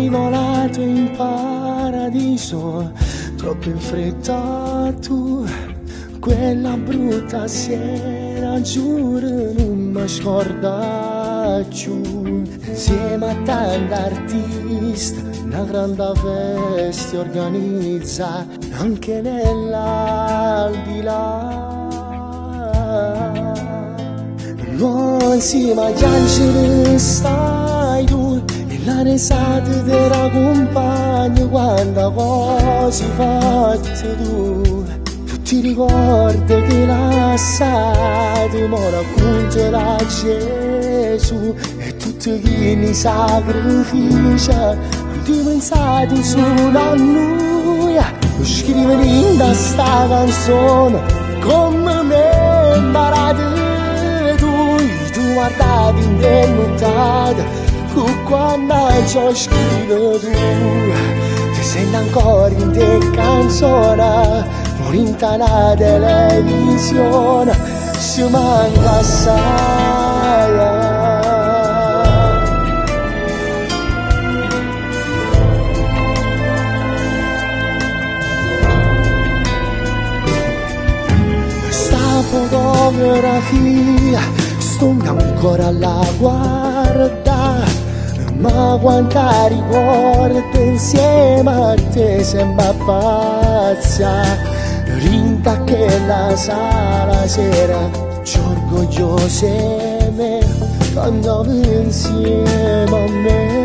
sei volato in paradiso, troppo in fretta tu. Quella brutta sera, giuro, non mi scorda più. Insieme a tanti artisti, una grande festa organizza anche nell'aldilà. Non si mangia, stai tu, e la risata della compagna quando cose fatte tu. Ti ricordi che lasciate, ma racconterà Gesù e tutti i sacrifici. Non ti pensate solo a noi, lo scrivere in questa canzone come me imparate. Tu guardavi in denotata, quando ci scrive tu, ti senti ancora in te canzone, morita la televisione, si manca assai. Fotografia sto ancora alla guarda, ma quanta ricorda insieme a te sembra pazza. Rinta che la sala sera ci orgoglioso me quando insieme a me.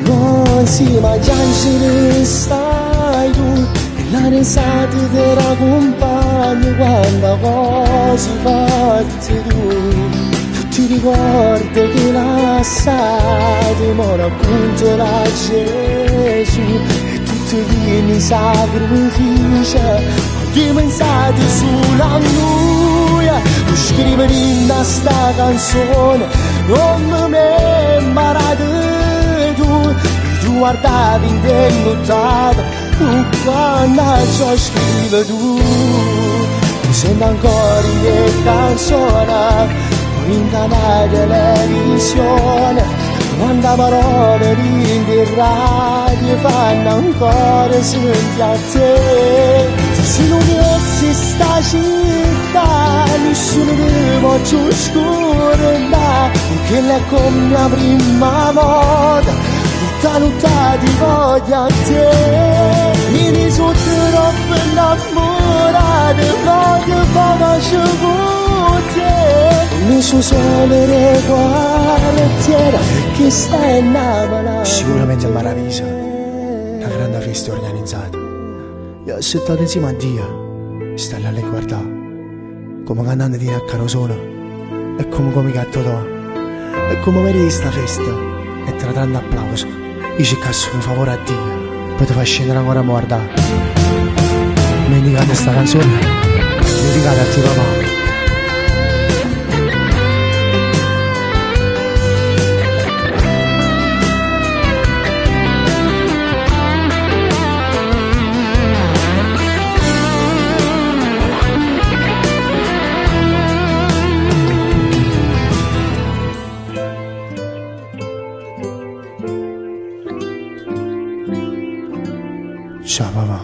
Non si mangia, stai tu, la risata della compagna quando cose fatte tu. Ti ricordi che lasciate, ma racconterà Gesù e tutti i sacrifici. Non ti pensate solo a lui, lo scrivere in questa canzone come me imparate tu. Tu guardavi in denotata, quando ci scrive tu, mi sembra ancora in canzone, in canale televisione, quando parole di radio fanno ancora senti a te. Se non essi sta città, nessuno ti può più scordare, che è come la prima volta, tutta ti voglio a te. Mi sono troppo innamorato, voglio conoscere te. Mi sono solo le quartiere che stai innamorato. Sicuramente è meravigliosa, una grande festa organizzata. Io ho settato insieme a Dio, stai là a guardare, come cantante di a Carosona, e come gatto tua, e come vedi questa festa, e tra tanti applausi, dici che sono un favore a Dio. Poi ti fa scendere ancora a guardare. Mi indicate questa canzone, dedicata a te papà. Ciao papà.